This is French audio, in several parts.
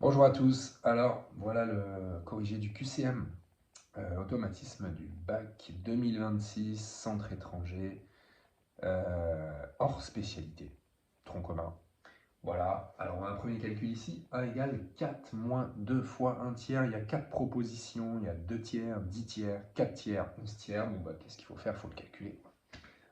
Bonjour à tous. Alors, voilà le corrigé du QCM, automatisme du bac 2026, centre étranger, hors spécialité, tronc commun. Voilà, alors on a un premier calcul ici, A égale 4 moins 2 fois 1 tiers. Il y a 4 propositions, il y a 2 tiers, 10 tiers, 4 tiers, 11 tiers. Bon, bah, qu'est-ce qu'il faut faire? Il faut le calculer.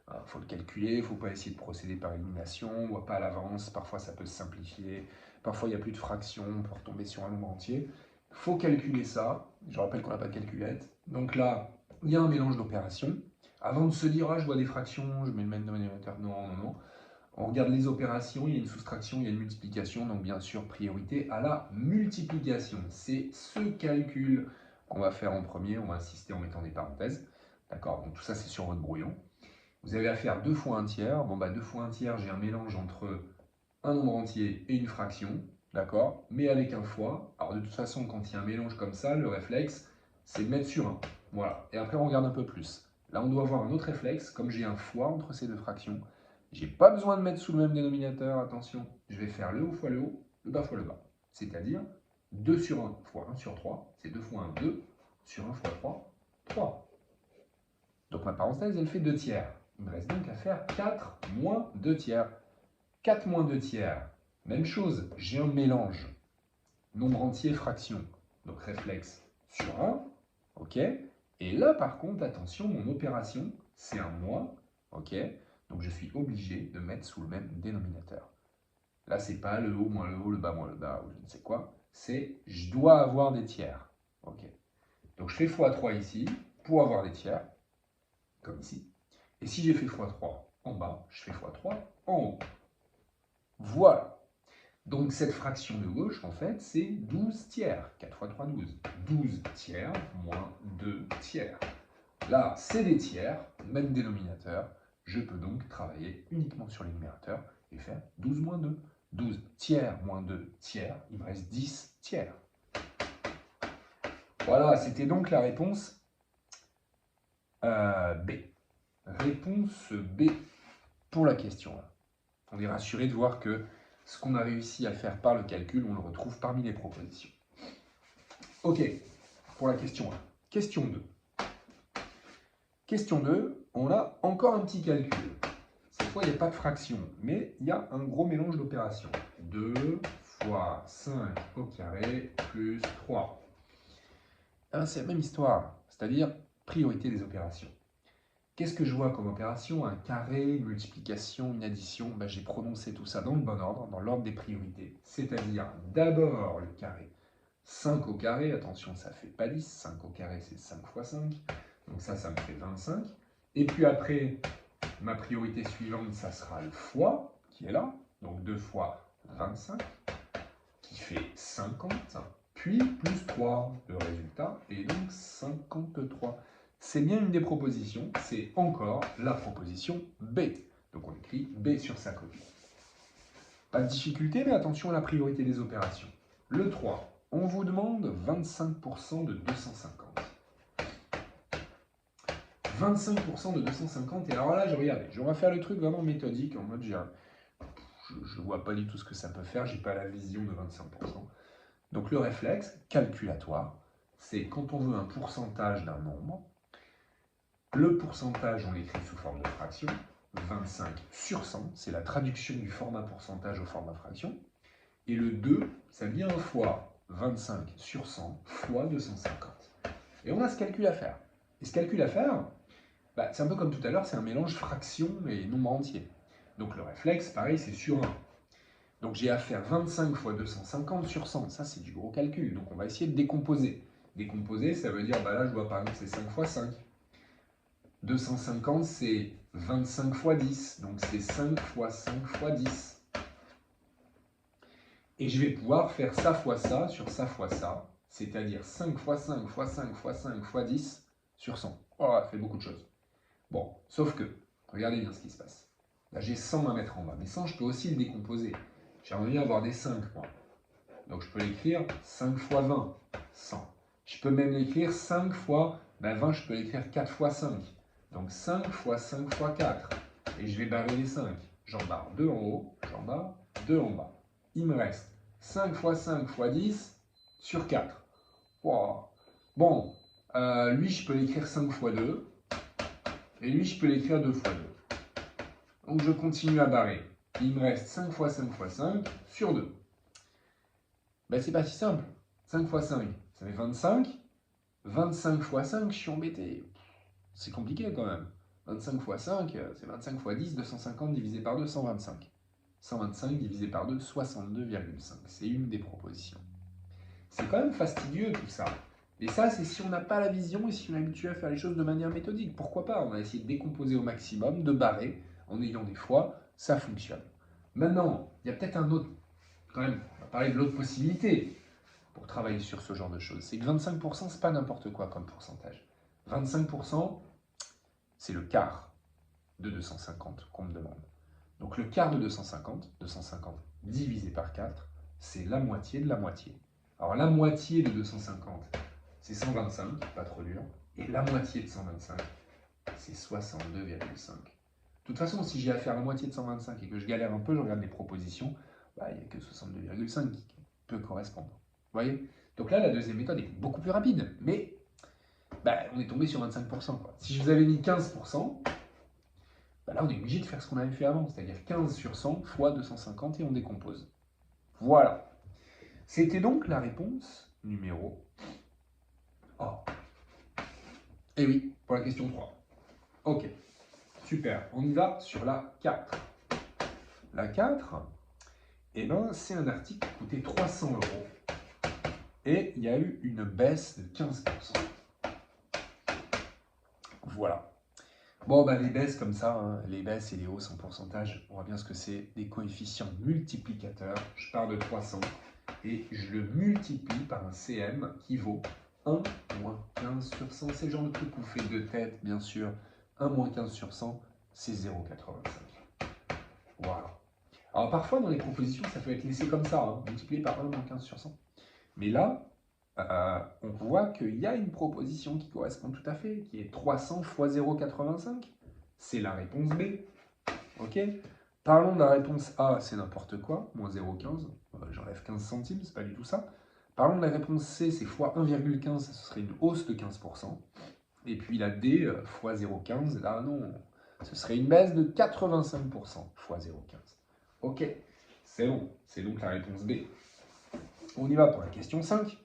Il faut le calculer, il ne faut pas essayer de procéder par élimination, on ne voit pas à l'avance, parfois ça peut se simplifier, parfois il n'y a plus de fractions, on peut retomber sur un nombre entier. Il faut calculer ça, je rappelle qu'on n'a pas de calculette. Donc là, il y a un mélange d'opérations. Avant de se dire, ah je vois des fractions, je mets le même dénominateur, non, non, non. On regarde les opérations, il y a une soustraction, il y a une multiplication, donc bien sûr priorité à la multiplication. C'est ce calcul qu'on va faire en premier, on va insister en mettant des parenthèses. D'accord, donc tout ça c'est sur votre brouillon. Vous avez à faire 2 fois 1 tiers. Bon, bah 2 fois 1 tiers, j'ai un mélange entre un nombre entier et une fraction, d'accord? Mais avec un fois. Alors de toute façon, quand il y a un mélange comme ça, le réflexe, c'est de mettre sur 1. Voilà. Et après, on regarde un peu plus. Là, on doit avoir un autre réflexe. Comme j'ai un fois entre ces deux fractions, j'ai pas besoin de mettre sous le même dénominateur. Attention, je vais faire le haut fois le haut, le bas fois le bas. C'est-à-dire 2 sur 1 fois 1 sur 3. C'est 2 fois 1, 2. Sur 1 fois 3, 3. Donc ma parenthèse, elle fait 2 tiers. Il me reste donc à faire 4 moins 2 tiers. 4 moins 2 tiers, même chose, j'ai un mélange. Nombre entier, fraction. Donc réflexe sur 1, ok. Et là, par contre, attention, mon opération, c'est un moins, ok. Donc je suis obligé de mettre sous le même dénominateur. Là, c'est pas le haut moins le haut, le bas moins le bas, ou je ne sais quoi. C'est je dois avoir des tiers, ok. Donc je fais x3 ici, pour avoir des tiers, comme ici. Et si j'ai fait x3 en bas, je fais x3 en haut. Voilà. Donc cette fraction de gauche, en fait, c'est 12 tiers. 4 fois 3, 12. 12 tiers moins 2 tiers. Là, c'est des tiers, même dénominateur. Je peux donc travailler uniquement sur les numérateurs et faire 12 moins 2. 12 tiers moins 2 tiers, il me reste 10 tiers. Voilà, c'était donc la réponse B. Réponse B pour la question. On est rassuré de voir que ce qu'on a réussi à faire par le calcul, on le retrouve parmi les propositions. Ok, pour la question 1. Question 2. Question 2, on a encore un petit calcul. Cette fois, il n'y a pas de fraction, mais il y a un gros mélange d'opérations. 2 fois 5 au carré plus 3. C'est la même histoire, c'est-à-dire priorité des opérations. Qu'est-ce que je vois comme opération? Un carré, une multiplication, une addition. Ben, j'ai prononcé tout ça dans le bon ordre, dans l'ordre des priorités. C'est-à-dire d'abord le carré. 5 au carré, attention, ça ne fait pas 10. 5 au carré, c'est 5 fois 5. Donc ça me fait 25. Et puis après, ma priorité suivante, ça sera le fois, qui est là. Donc 2 fois 25, qui fait 50. Puis plus 3, le résultat est donc 53. C'est bien une des propositions, c'est encore la proposition B. Donc on écrit B sur sa copie. Pas de difficulté, mais attention à la priorité des opérations. Le 3, on vous demande 25% de 250. 25% de 250, et alors là, je vais faire le truc vraiment méthodique, en mode je ne vois pas du tout ce que ça peut faire, j'ai pas la vision de 25%. Donc le réflexe calculatoire, c'est quand on veut un pourcentage d'un nombre, le pourcentage, on l'écrit sous forme de fraction, 25 sur 100, c'est la traduction du format pourcentage au format fraction, et le 2, ça vient fois 25 sur 100 fois 250. Et on a ce calcul à faire. Et ce calcul à faire, c'est un peu comme tout à l'heure, c'est un mélange fraction et nombre entier. Donc le réflexe, pareil, c'est sur 1. Donc j'ai à faire 25 fois 250 sur 100. Ça, c'est du gros calcul. Donc on va essayer de décomposer. Décomposer, ça veut dire, là, je vois par exemple, c'est 5 fois 5. 250, c'est 25 fois 10. Donc c'est 5 fois 5 fois 10. Et je vais pouvoir faire ça fois ça sur ça fois ça. C'est-à-dire 5 fois 5 fois 5 fois 5 fois 10 sur 100. Oh, ça fait beaucoup de choses. Bon, sauf que, regardez bien ce qui se passe. Là, j'ai 100 à mettre en bas. Mais 100, je peux aussi le décomposer. J'aimerais bien avoir des 5, moi. Donc, je peux l'écrire 5 fois 20, 100. Je peux même l'écrire 5 fois 20, je peux l'écrire 4 fois 5. Donc, 5 fois 5 fois 4. Et je vais barrer les 5. J'en barre 2 en haut, j'en barre 2 en bas. Il me reste 5 fois 5 fois 10 sur 4. Wow. Bon, lui, je peux l'écrire 5 fois 2. Et lui, je peux l'écrire 2 fois 2. Donc, je continue à barrer. Il me reste 5 fois 5 fois 5 sur 2. Ben, c'est pas si simple. 5 fois 5, ça fait 25. 25 fois 5, je suis embêté. C'est compliqué quand même. 25 fois 5, c'est 25 fois 10, 250 divisé par 2, 125. 125 divisé par 2, 62,5. C'est une des propositions. C'est quand même fastidieux tout ça. Et ça, c'est si on n'a pas la vision et si on est habitué à faire les choses de manière méthodique. Pourquoi pas? On va essayer de décomposer au maximum, de barrer, en ayant des fois, ça fonctionne. Maintenant, il y a peut-être un autre, quand même, on va parler de l'autre possibilité pour travailler sur ce genre de choses. C'est que 25%, c'est pas n'importe quoi comme pourcentage. 25%, c'est le quart de 250 qu'on me demande. Donc le quart de 250, 250 divisé par 4, c'est la moitié de la moitié. Alors la moitié de 250, c'est 125, pas trop dur. Et la moitié de 125, c'est 62,5. De toute façon, si j'ai à faire la moitié de 125 et que je galère un peu, je regarde les propositions, bah, il n'y a que 62,5 qui peut correspondre. Vous voyez? Donc là, la deuxième méthode est beaucoup plus rapide, mais bah, on est tombé sur 25%. Quoi. Si je vous avais mis 15%, bah là, on est obligé de faire ce qu'on avait fait avant, c'est-à-dire 15 sur 100 fois 250 et on décompose. Voilà. C'était donc la réponse numéro A. Et oui, pour la question 3. Ok, super. On y va sur la 4. La 4, eh ben, c'est un article qui coûtait 300 euros. Et il y a eu une baisse de 15%. Voilà. Bon, bah, les baisses comme ça, hein, les baisses et les hausses en pourcentage, on voit bien ce que c'est des coefficients multiplicateurs. Je pars de 300 et je le multiplie par un CM qui vaut 1 moins 15 sur 100. C'est le genre de truc qu'on fait de tête, bien sûr. 1 moins 15 sur 100, c'est 0,85. Voilà. Alors parfois, dans les propositions, ça peut être laissé comme ça, hein, multiplié par 1 moins 15 sur 100. Mais là, on voit qu'il y a une proposition qui correspond tout à fait, qui est 300 fois 0,85. C'est la réponse B. Ok. Parlons de la réponse A, c'est n'importe quoi, moins 0,15. J'enlève 15 centimes, c'est pas du tout ça. Parlons de la réponse C, c'est fois 1,15, ce serait une hausse de 15%. Et puis la D, fois 0,15, là non, ce serait une baisse de 85% fois 0,15. Ok, c'est bon, c'est donc la réponse B. On y va pour la question 5.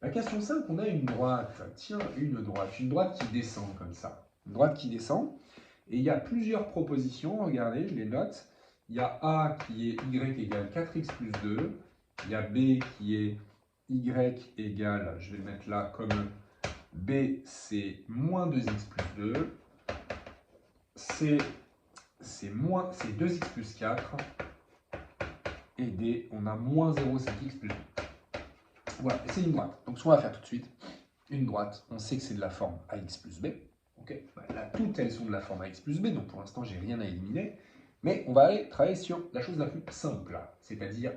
La question 5, on a une droite. Tiens, une droite qui descend comme ça. Une droite qui descend. Et il y a plusieurs propositions, regardez, je les note. Il y a A qui est Y égale 4x plus 2. Il y a B qui est Y égale, je vais le mettre là comme B, c'est moins 2x plus 2. C, c'est 2x plus 4. Et D, on a moins 0,5x plus 2. Voilà, c'est une droite. Donc ce qu'on va faire tout de suite, une droite, on sait que c'est de la forme AX plus B. Okay. Là, toutes elles sont de la forme AX plus B, donc pour l'instant, j'ai rien à éliminer. Mais on va aller travailler sur la chose la plus simple, c'est-à-dire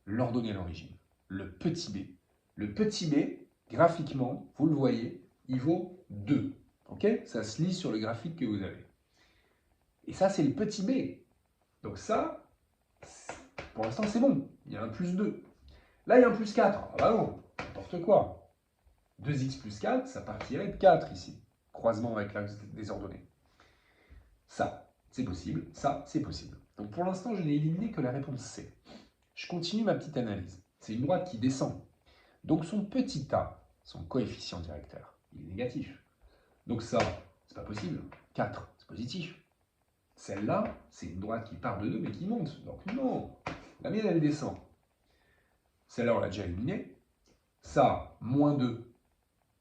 l'ordonnée à l'origine, le petit b. Le petit b, graphiquement, vous le voyez, il vaut 2. Okay, ça se lit sur le graphique que vous avez. Et ça, c'est le petit b. Donc ça, pour l'instant, c'est bon. Il y a un plus 2. Là, il y a un plus 4. Ah bah non, n'importe quoi. 2x plus 4, ça partirait de 4 ici. Croisement avec l'axe des ordonnées. Ça, c'est possible. Ça, c'est possible. Donc pour l'instant, je n'ai éliminé que la réponse C. Je continue ma petite analyse. C'est une droite qui descend. Donc son petit a, son coefficient directeur, il est négatif. Donc ça, c'est pas possible. 4, c'est positif. Celle-là, c'est une droite qui part de 2 mais qui monte. Donc non, la mienne, elle descend. Celle-là, on l'a déjà éliminée. Ça, moins 2,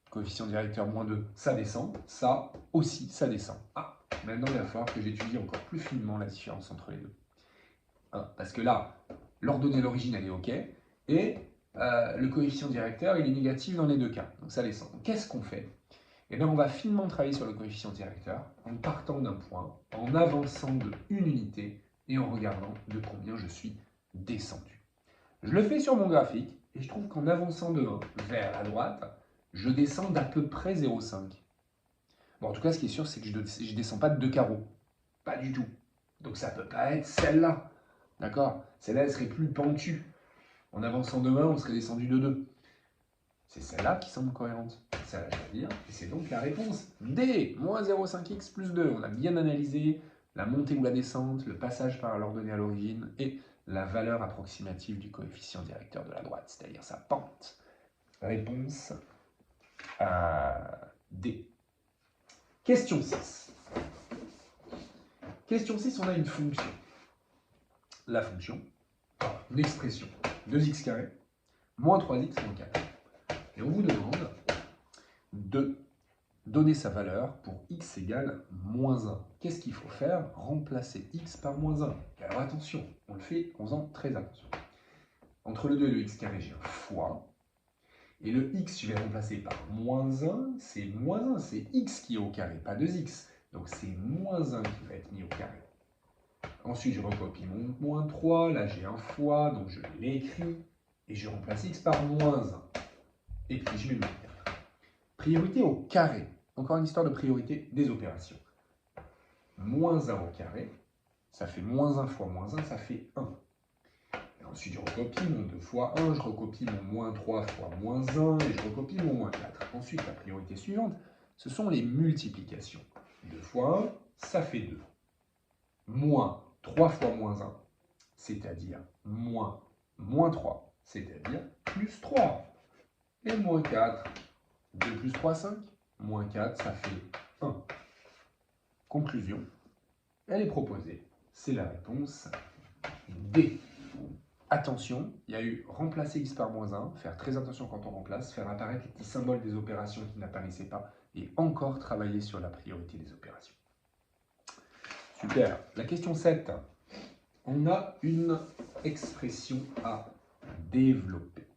coefficient directeur moins 2, ça descend. Ça aussi, ça descend. Ah, maintenant, il va falloir que j'étudie encore plus finement la différence entre les deux. Hein, parce que là, l'ordonnée à l'origine, elle est OK. Et le coefficient directeur, il est négatif dans les deux cas. Donc ça descend. Donc qu'est-ce qu'on fait? Eh bien, on va finement travailler sur le coefficient directeur en partant d'un point, en avançant de une unité et en regardant de combien je suis descendu. Je le fais sur mon graphique et je trouve qu'en avançant de 1 vers la droite, je descends d'à peu près 0,5. Bon, en tout cas, ce qui est sûr, c'est que je ne descends pas de 2 carreaux. Pas du tout. Donc ça ne peut pas être celle-là. D'accord? Celle-là, elle serait plus pentue. En avançant de 1, on serait descendu de 2. C'est celle-là qui semble cohérente. C'est celle-là, je veux dire. Et c'est donc la réponse D, moins 0,5x plus 2. On a bien analysé la montée ou la descente, le passage par l'ordonnée à l'origine et la valeur approximative du coefficient directeur de la droite, c'est-à-dire sa pente. Réponse D. Question 6. Question 6, on a une fonction. La fonction, une expression, 2x carré, moins 3x moins 4. Et on vous demande de donner sa valeur pour x égale moins 1. Qu'est-ce qu'il faut faire? Remplacer x par moins 1. Et alors attention, on le fait en faisant très attention. Entre le 2 et le x carré, j'ai un fois. Et le x, je vais remplacer par moins 1. C'est moins 1, c'est x qui est au carré, pas 2x. Donc c'est moins 1 qui va être mis au carré. Ensuite, je recopie mon moins 3. Là, j'ai un fois, donc je l'écris. Et je remplace x par moins 1. Et puis, je mets moins 4. Priorité au carré. Encore une histoire de priorité des opérations. Moins 1 au carré, ça fait moins 1 fois moins 1, ça fait 1. Et ensuite, je recopie mon 2 fois 1, je recopie mon moins 3 fois moins 1, et je recopie mon moins 4. Ensuite, la priorité suivante, ce sont les multiplications. 2 fois 1, ça fait 2. Moins 3 fois moins 1, c'est-à-dire moins 3, c'est-à-dire plus 3. Et moins 4, 2 plus 3, 5. Moins 4, ça fait 1. Conclusion, elle est proposée. C'est la réponse D. Attention, il y a eu remplacer x par moins 1, faire très attention quand on remplace, faire apparaître les petits symboles des opérations qui n'apparaissaient pas, et encore travailler sur la priorité des opérations. Super. La question 7. On a une expression à développer.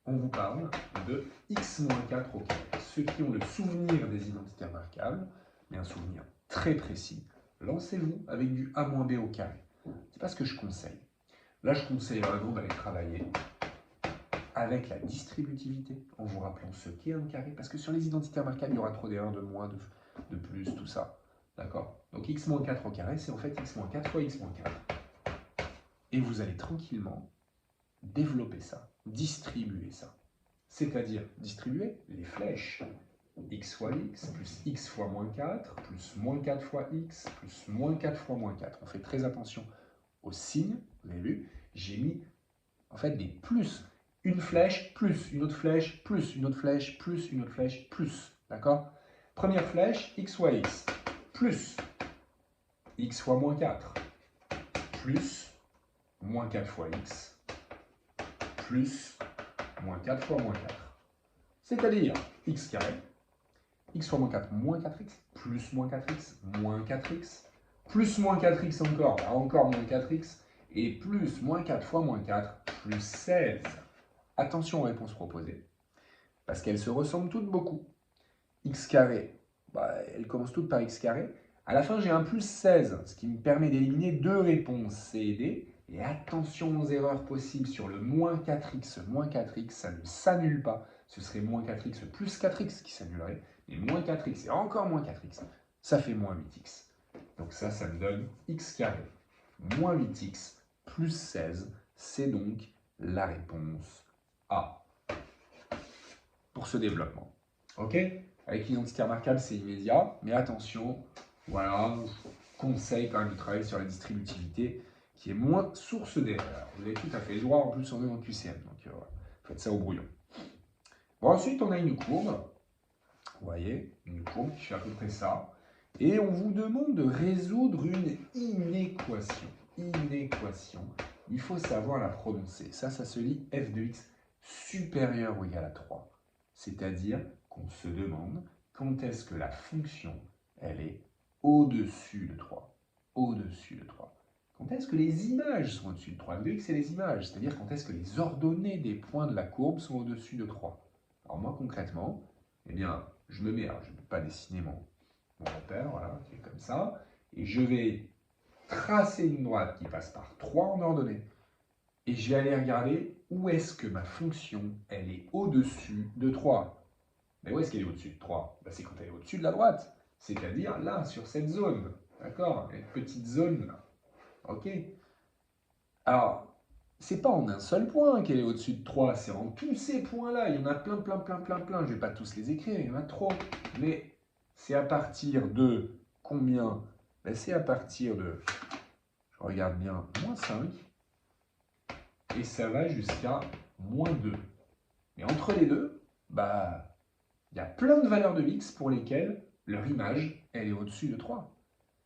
On vous parle de x-4 au carré. Ceux qui ont le souvenir des identités remarquables, mais un souvenir très précis, lancez-vous avec du a-b au carré. C'est pas ce que je conseille. Là, je conseille vraiment d'aller travailler avec la distributivité, en vous rappelant ce qu'est un carré, parce que sur les identités remarquables, il y aura trop d1, de moins, de plus, tout ça. D'accord? Donc x-4 au carré, c'est en fait x-4 fois x-4. Et vous allez tranquillement développer ça, distribuer ça. C'est-à-dire distribuer les flèches. X fois x, plus x fois moins 4, plus moins 4 fois x, plus moins 4 fois moins 4. On fait très attention aux signes, vous avez vu, j'ai mis en fait des plus. Une flèche, plus une autre flèche, plus une autre flèche, plus une autre flèche, plus. D'accord? Première flèche, x fois x, plus x fois moins 4, plus moins 4 fois x, plus moins 4 fois moins 4. C'est-à-dire x carré, x fois moins 4, moins 4x, plus moins 4x, moins 4x, plus moins 4x encore, encore moins 4x, et plus moins 4 fois moins 4, plus 16. Attention aux réponses proposées, parce qu'elles se ressemblent toutes beaucoup. X carré, elles commencent toutes par x carré. À la fin, j'ai un plus 16, ce qui me permet d'éliminer deux réponses C et D. Et attention aux erreurs possibles sur le moins 4x, ça ne s'annule pas. Ce serait moins 4x plus 4x qui s'annulerait. Et moins 4x et encore moins 4x, ça fait moins 8x. Donc ça me donne x carré moins 8x plus 16. C'est donc la réponse A pour ce développement. Ok? Avec l'identité remarquable, c'est immédiat, mais attention, voilà, conseil quand même de travailler sur la distributivité, qui est moins source d'erreur. Vous avez tout à fait le droit, en plus on est en QCM, donc voilà, faites ça au brouillon. Bon, ensuite on a une courbe, vous voyez, une courbe qui fait à peu près ça, et on vous demande de résoudre une inéquation. Inéquation, il faut savoir la prononcer. Ça se lit f de x supérieur ou égal à 3, c'est-à-dire qu'on se demande quand est-ce que la fonction, elle est au-dessus de 3. Au-dessus de 3. Quand est-ce que les images sont au-dessus de 3? F de x, c'est les images, c'est-à-dire quand est-ce que les ordonnées des points de la courbe sont au-dessus de 3. Alors moi, concrètement, eh bien, je me mets, alors je ne peux pas dessiner mon repère, voilà, qui est comme ça, et je vais tracer une droite qui passe par 3 en ordonnée, et je vais aller regarder où est-ce que ma fonction, elle est au-dessus de 3. Mais où est-ce qu'elle est au-dessus de 3? C'est quand elle est au-dessus de la droite, c'est-à-dire là, sur cette zone. D'accord? Cette petite zone là. Ok? Alors, c'est pas en un seul point qu'elle est au-dessus de 3, c'est en tous ces points-là. Il y en a plein, plein, plein, plein, plein. Je ne vais pas tous les écrire, il y en a trop. Mais c'est à partir de combien? Ben, c'est à partir de, je regarde bien, moins 5. Et ça va jusqu'à moins 2. Mais entre les deux, bah, il y a plein de valeurs de x pour lesquelles leur image, elle est au-dessus de 3.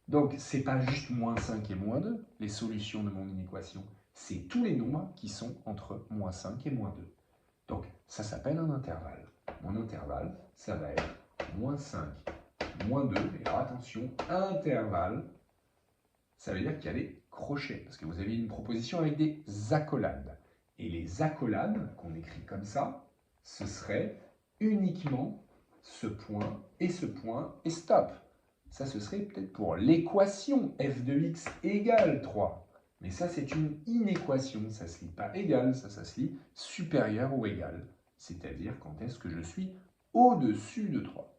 Donc, ce n'est pas juste moins 5 et moins 2, les solutions de mon inéquation. C'est tous les nombres qui sont entre moins 5 et moins 2. Donc, ça s'appelle un intervalle. Mon intervalle, ça va être moins 5, moins 2. Et alors, attention, intervalle, ça veut dire qu'il y a des crochets. Parce que vous avez une proposition avec des accolades. Et les accolades, qu'on écrit comme ça, ce serait uniquement ce point et stop. Ça, ce serait peut-être pour l'équation f de x égale 3. Mais ça, c'est une inéquation. Ça ne se lit pas égal, ça se lit supérieur ou égal. C'est-à-dire quand est-ce que je suis au-dessus de 3.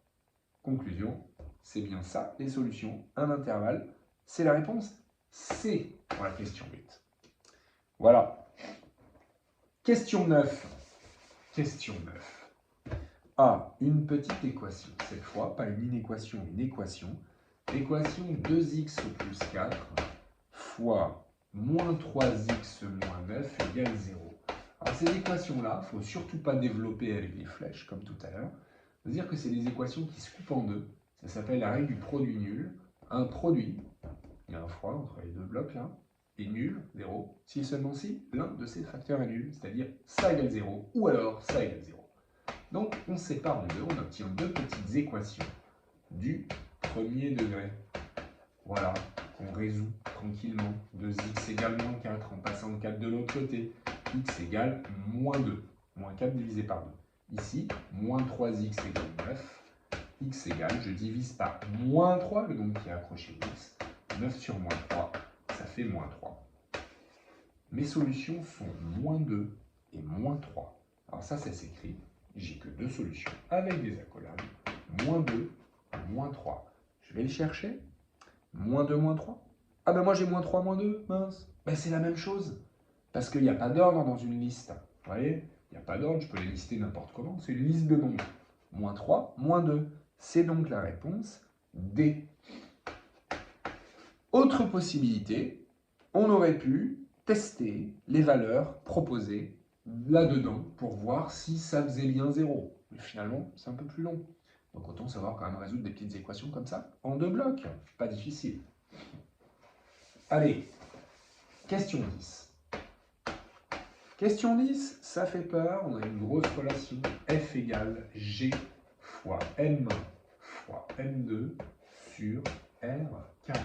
Conclusion, c'est bien ça, les solutions. Un intervalle, c'est la réponse C pour la question 8. Voilà. Question 9. Question 9. A, une petite équation. Cette fois, pas une inéquation, une équation. Équation 2x plus 4 fois moins 3x moins 9 égale 0. Alors ces équations-là, il ne faut surtout pas développer avec les flèches, comme tout à l'heure. C'est-à-dire que c'est des équations qui se coupent en deux. Ça s'appelle la règle du produit nul. Un produit, il y a un fois entre les deux blocs là, est nul, 0, si et seulement si l'un de ces facteurs est nul, c'est-à-dire ça égale 0, ou alors ça égale 0. Donc on sépare de deux, on obtient deux petites équations du premier degré. Voilà, on résout tranquillement. 2x égale moins 4 en passant le 4 de l'autre côté. X égale moins 2. Moins 4 divisé par 2. Ici, moins 3x égale 9. X égale, je divise par moins 3, le nombre qui est accroché au x. 9 sur moins 3, ça fait moins 3. Mes solutions sont moins 2 et moins 3. Alors ça s'écrit. J'ai que deux solutions avec des accolades. Moins 2, moins 3. Je vais le chercher. Moins 2, moins 3. Ah ben moi j'ai moins 3, moins 2, mince. Ben c'est la même chose. Parce qu'il n'y a pas d'ordre dans une liste. Vous voyez? Il n'y a pas d'ordre, je peux les lister n'importe comment. C'est une liste de nombres. Moins 3, moins 2. C'est donc la réponse D. Autre possibilité, on aurait pu tester les valeurs proposées là-dedans pour voir si ça faisait bien 0. Mais finalement, c'est un peu plus long. Donc autant savoir quand même résoudre des petites équations comme ça en deux blocs. Pas difficile. Allez, question 10. Question 10, ça fait peur. On a une grosse relation. F égale G fois M fois M2 sur R carré.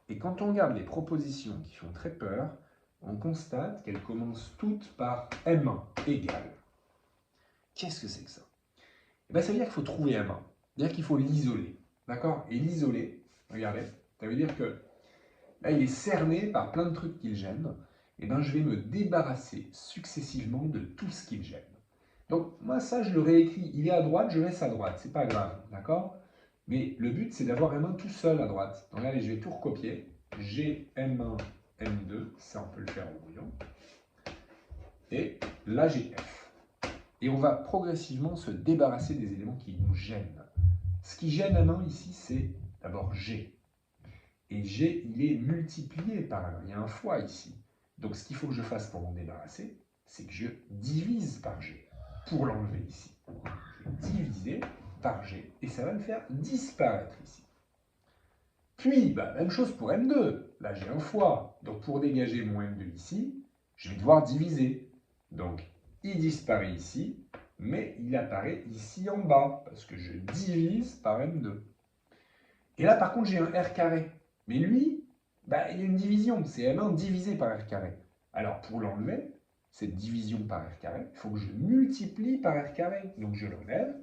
Et quand on regarde les propositions qui font très peur, on constate qu'elles commencent toutes par M1 égale. Qu'est-ce que c'est que ça? Eh bien, ça veut dire qu'il faut trouver M1. C'est-à-dire qu'il faut l'isoler. D'accord? Et l'isoler, regardez, ça veut dire que là, il est cerné par plein de trucs qui le gênent. Et bien, je vais me débarrasser successivement de tout ce qui le gêne. Donc, moi, ça, je le réécris. Il est à droite, je laisse à droite. C'est pas grave, d'accord? Mais le but, c'est d'avoir M1 tout seul à droite. Donc, allez, je vais tout recopier. J'ai M1, M2. Ça, on peut le faire au brouillon. Et là, j'ai F. Et on va progressivement se débarrasser des éléments qui nous gênent. Ce qui gêne M1 ici, c'est d'abord G. Et G, il est multiplié par 1. Il y a un fois ici. Donc, ce qu'il faut que je fasse pour m'en débarrasser, c'est que je divise par G pour l'enlever ici. Je vais diviser par G et ça va me faire disparaître ici. Puis, même chose pour M2. Là, j'ai un fois. Donc, pour dégager mon M2 ici, je vais devoir diviser. Donc, il disparaît ici, mais il apparaît ici en bas parce que je divise par M2. Et là, par contre, j'ai un R carré. Mais lui, il y a une division, c'est M1 divisé par R carré. Alors pour l'enlever, cette division par R carré, il faut que je multiplie par R carré. Donc je l'enlève,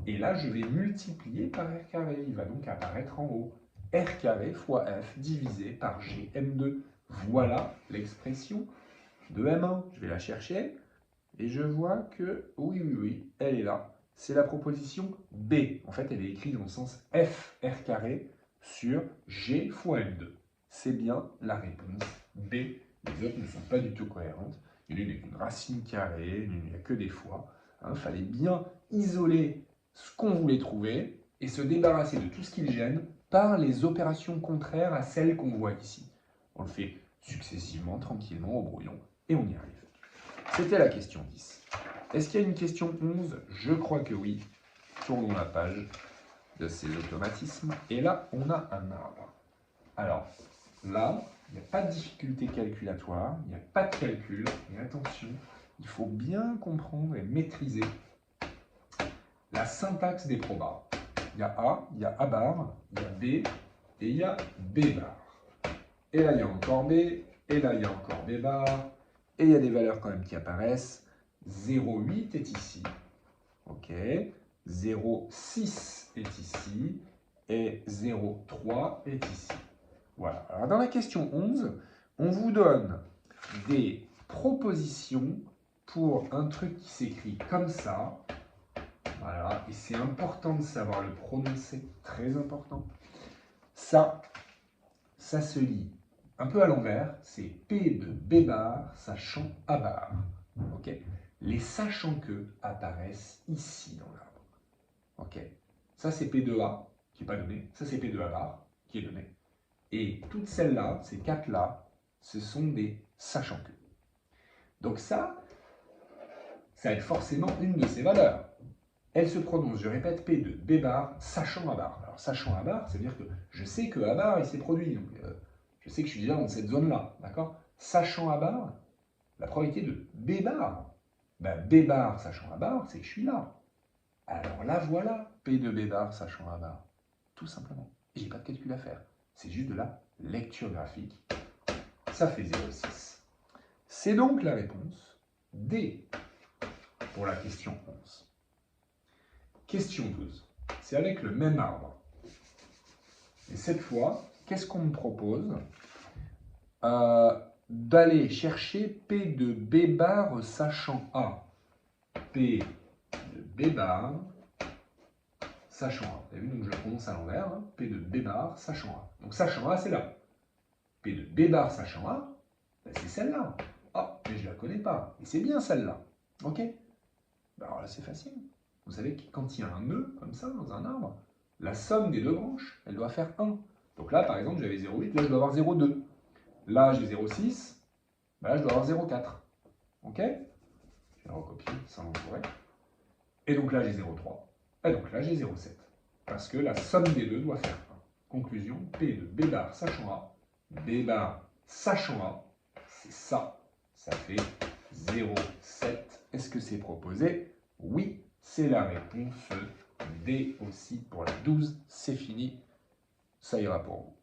et là je vais multiplier par R carré. Il va donc apparaître en haut. R carré fois F divisé par G M2. Voilà l'expression de M1. Je vais la chercher, et je vois que, oui, elle est là. C'est la proposition B. En fait, elle est écrite dans le sens F R carré sur G fois M2. C'est bien la réponse B Les autres ne sont pas du tout cohérentes. L'une est une racine carrée, l'une il n'y a que des fois. Il fallait bien isoler ce qu'on voulait trouver et se débarrasser de tout ce qui le gêne par les opérations contraires à celles qu'on voit ici. On le fait successivement, tranquillement, au brouillon, et on y arrive. C'était la question 10. Est-ce qu'il y a une question 11? Je crois que oui. Tournons la page de ces automatismes. Et là, on a un arbre. Alors, là, il n'y a pas de difficulté calculatoire, il n'y a pas de calcul, mais attention, il faut bien comprendre et maîtriser la syntaxe des probas. Il y a A, il y a A bar, il y a B et il y a B bar. Et là, il y a encore B, et là, il y a encore B bar, et il y a des valeurs quand même qui apparaissent. 0,8 est ici, ok, 0,6 est ici, et 0,3 est ici. Voilà. Alors, dans la question 11, on vous donne des propositions pour un truc qui s'écrit comme ça. Voilà. Et c'est important de savoir le prononcer, très important. Ça se lit un peu à l'envers. C'est P de B bar, sachant A bar. Ok. Les sachant que apparaissent ici dans l'arbre. Ok. Ça, c'est P de A, qui n'est pas donné. Ça, c'est P de A bar, qui est donné. Et toutes celles-là, ces quatre-là, ce sont des sachant que. Donc ça va être forcément une de ces valeurs. Elle se prononce, je répète, P de B bar, sachant A bar. Alors sachant A bar, ça veut dire que je sais que A bar, il s'est produit. Donc, je sais que je suis déjà dans cette zone-là. D'accord? Sachant A bar, la probabilité de B bar. Ben, B bar, sachant A bar, c'est que je suis là. Alors là, voilà, P de B bar, sachant A bar. Tout simplement. Et j'ai pas de calcul à faire. C'est juste de la lecture graphique. Ça fait 0,6. C'est donc la réponse D pour la question 11. Question 12. C'est avec le même arbre. Et cette fois, qu'est-ce qu'on me propose? D'aller chercher P de B bar sachant A. P de B bar sachant A. Vous avez vu, donc je le prononce à l'envers. Hein, P de B bar sachant A. Donc sachant A, c'est là. P de B bar sachant A, ben c'est celle-là. Ah, mais je ne la connais pas. Et c'est bien celle-là. Ok? Ben alors là, c'est facile. Vous savez que quand il y a un nœud, comme ça, dans un arbre, la somme des deux branches, elle doit faire 1. Donc là, par exemple, j'avais 0,8, là, je dois avoir 0,2. Là, j'ai 0,6, ben là, je dois avoir 0,4. Ok? Je vais le recopier sans l'entourer. Et donc là, j'ai 0,3. Et donc là, j'ai 0,7. Parce que la somme des deux doit faire 1. Conclusion, P de B bar sachant A, B bar sachant A, c'est ça. Ça fait 0,7. Est-ce que c'est proposé? Oui, c'est la réponse D aussi pour la 12. C'est fini. Ça ira pour vous.